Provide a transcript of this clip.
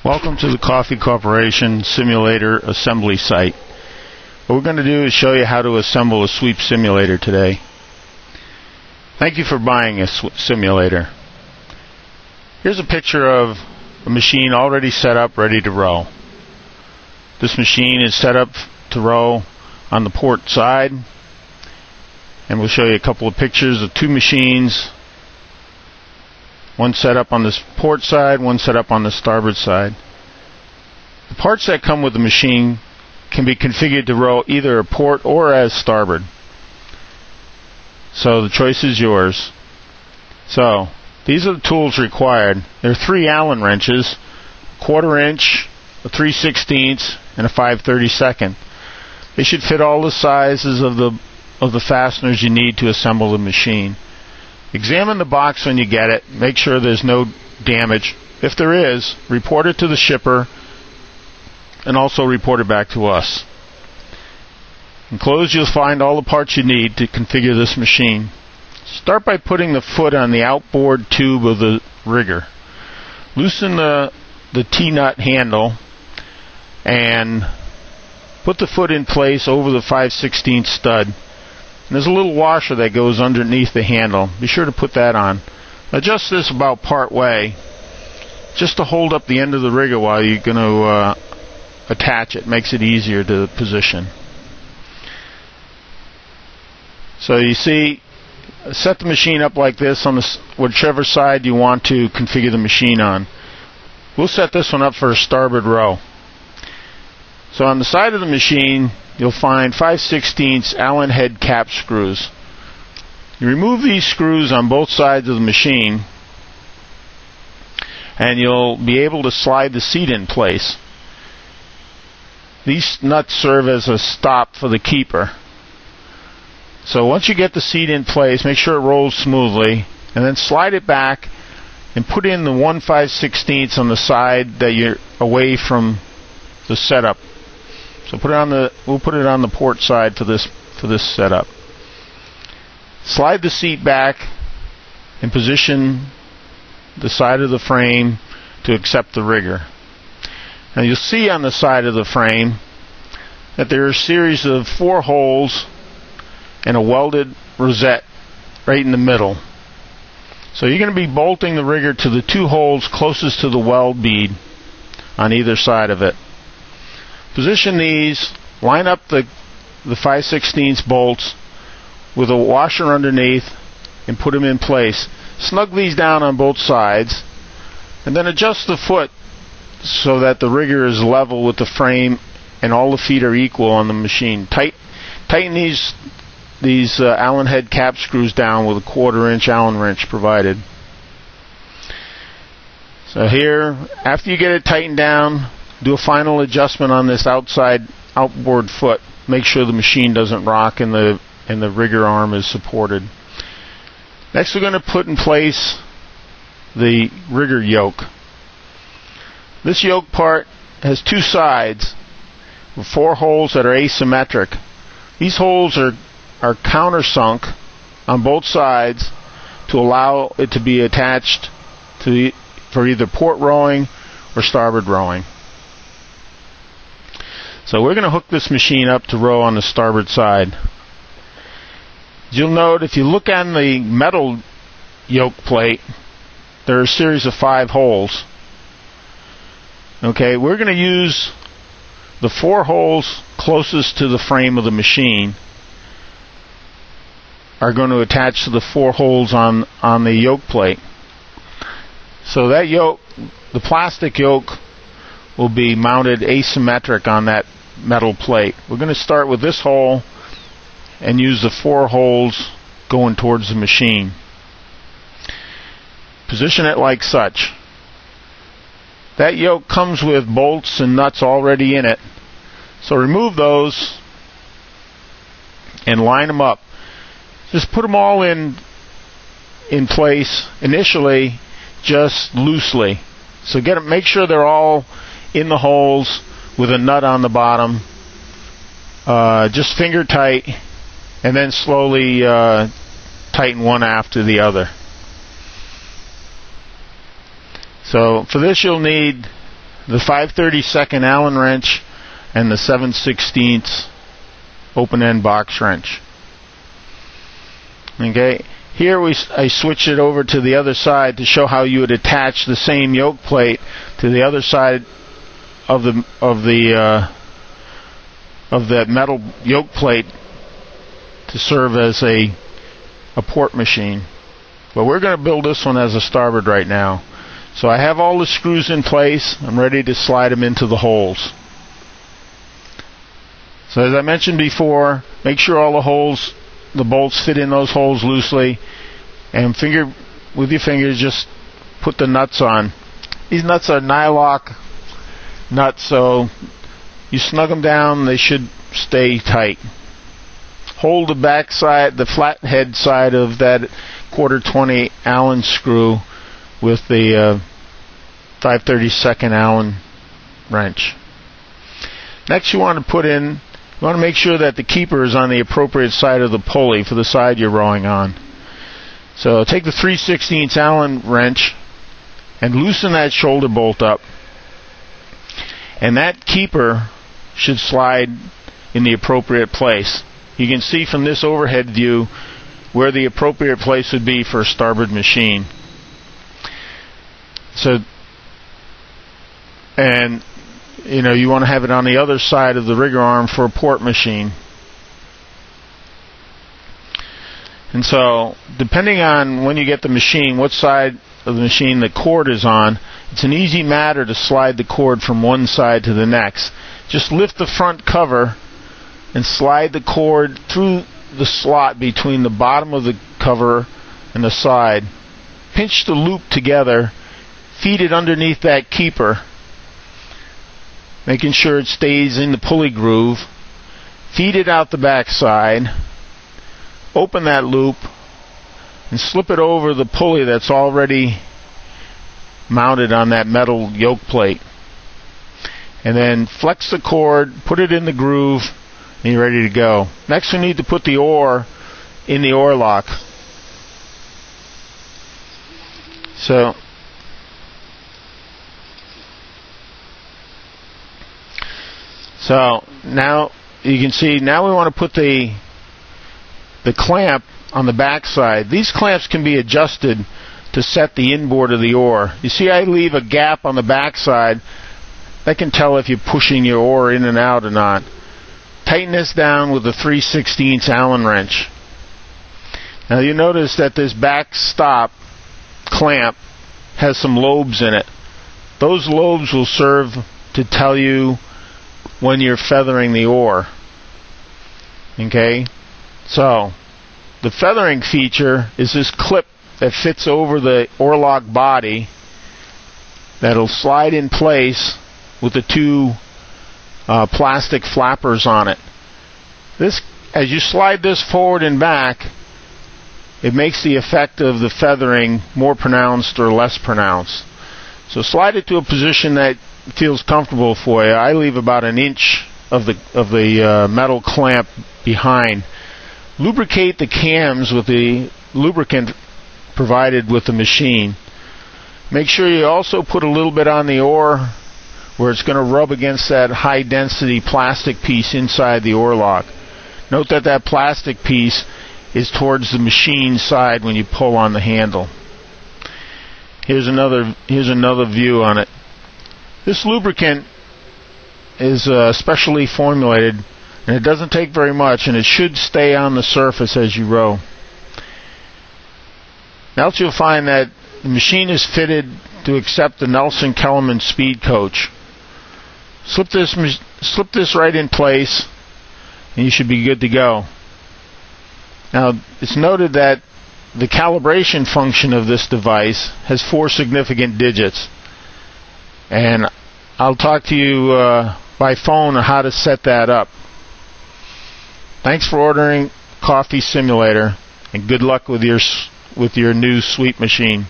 Welcome to the Coffey Corporation simulator assembly site. What we're going to do is show you how to assemble a sweep simulator today. Thank you for buying a simulator. Here's a picture of a machine already set up, ready to row. This machine is set up to row on the port side, and we'll show you a couple of pictures of two machines. One set up on the port side, one set up on the starboard side. The parts that come with the machine can be configured to row either a port or as starboard. So the choice is yours. So these are the tools required. There are 3 Allen wrenches, a 1/4 inch, a 3/16, and a 5/32. They should fit all the sizes of the fasteners you need to assemble the machine. Examine the box when you get it. Make sure there's no damage. If there is, report it to the shipper and also report it back to us. Enclosed, you'll find all the parts you need to configure this machine. Start by putting the foot on the outboard tube of the rigger. Loosen the T-nut handle and put the foot in place over the 5/16 stud. And there's a little washer that goes underneath the handle. Be sure to put that on. Adjust this about part way, just to hold up the end of the rigger while you're going to attach it. Makes it easier to position. So you see, set the machine up like this on whichever side you want to configure the machine on. We'll set this one up for a starboard row. So on the side of the machine, you'll find 5/16 Allen head cap screws. You remove these screws on both sides of the machine, and you'll be able to slide the seat in place. These nuts serve as a stop for the keeper. So once you get the seat in place, make sure it rolls smoothly, and then slide it back and put in the 1/5/16 on the side that you're away from the setup. So we'll put it on the port side for this setup. Slide the seat back and position the side of the frame to accept the rigger. Now you'll see on the side of the frame that there are a series of 4 holes and a welded rosette right in the middle. So you're going to be bolting the rigger to the 2 holes closest to the weld bead on either side of it. Position these, line up the 5/16 bolts with a washer underneath and put them in place. Snug these down on both sides, and then adjust the foot so that the rigger is level with the frame and all the feet are equal on the machine. Tighten these Allen head cap screws down with a 1/4 inch Allen wrench provided. So here, after you get it tightened down, do a final adjustment on this outboard foot. Make sure the machine doesn't rock and the rigger arm is supported. Next, we're going to put in place the rigger yoke. This yoke part has 2 sides with 4 holes that are asymmetric. These holes are countersunk on both sides to allow it to be attached for either port rowing or starboard rowing. So we're going to hook this machine up to row on the starboard side. As you'll note, if you look on the metal yoke plate, there are a series of 5 holes. Okay, we're going to use the 4 holes closest to the frame of the machine are going to attach to the 4 holes on the yoke plate. So that yoke, the plastic yoke, will be mounted asymmetric on that metal plate. We're going to start with this hole and use the 4 holes going towards the machine. Position it like such. That yoke comes with bolts and nuts already in it, so remove those and line them up. Just put them all in place initially, just loosely. So make sure they're all in the holes with a nut on the bottom. Just finger tight, and then slowly tighten one after the other. So for this you'll need the 5/32 Allen wrench and the 7/16 open-end box wrench. Okay, here I switch it over to the other side to show how you would attach the same yoke plate to the other side of that metal yoke plate to serve as a port machine. But we're going to build this one as a starboard right now. So I have all the screws in place. I'm ready to slide them into the holes. So as I mentioned before, make sure all the bolts fit in those holes loosely, and with your fingers just put the nuts on. These nuts are Nylock nuts, so you snug them down, they should stay tight. Hold the back side, the flathead side of that 1/4-20 Allen screw with the 5/32 Allen wrench. Next, you want to make sure that the keeper is on the appropriate side of the pulley for the side you're rowing on. So take the 3/16 Allen wrench and loosen that shoulder bolt up, and that keeper should slide in the appropriate place. You can see from this overhead view where the appropriate place would be for a starboard machine. So, and you want to have it on the other side of the rigger arm for a port machine. And so, depending on when you get the machine, what side of the machine the cord is on, it's an easy matter to slide the cord from one side to the next. Just lift the front cover and slide the cord through the slot between the bottom of the cover and the side. Pinch the loop together, feed it underneath that keeper, making sure it stays in the pulley groove. Feed it out the back side, open that loop, and slip it over the pulley that's already mounted on that metal yoke plate. And then flex the cord, put it in the groove, and you're ready to go. Next, we need to put the oar in the oar lock. So now you can see, now we want to put the clamp on the back side. These clamps can be adjusted to set the inboard of the oar. You see I leave a gap on the back side. That can tell if you're pushing your oar in and out or not. Tighten this down with the 3/16 Allen wrench. Now you notice that this back stop clamp has some lobes in it. Those lobes will serve to tell you when you're feathering the oar. Okay? So, the feathering feature is this clip that fits over the oarlock body that'll slide in place with the two plastic flappers on it. This, as you slide this forward and back, it makes the effect of the feathering more pronounced or less pronounced. So slide it to a position that feels comfortable for you. I leave about an inch of the metal clamp behind. Lubricate the cams with the lubricant provided with the machine. Make sure you also put a little bit on the oar where it's going to rub against that high density plastic piece inside the oar lock. Note that that plastic piece is towards the machine side when you pull on the handle. Here's another view on it. This lubricant is specially formulated, and it doesn't take very much, and it should stay on the surface as you row. Now you'll find that the machine is fitted to accept the Nelson Kellerman speed coach. Slip this right in place, and you should be good to go. Now, it's noted that the calibration function of this device has 4 significant digits, and I'll talk to you by phone on how to set that up. Thanks for ordering Coffey Simulator, and good luck with your new sweep machine.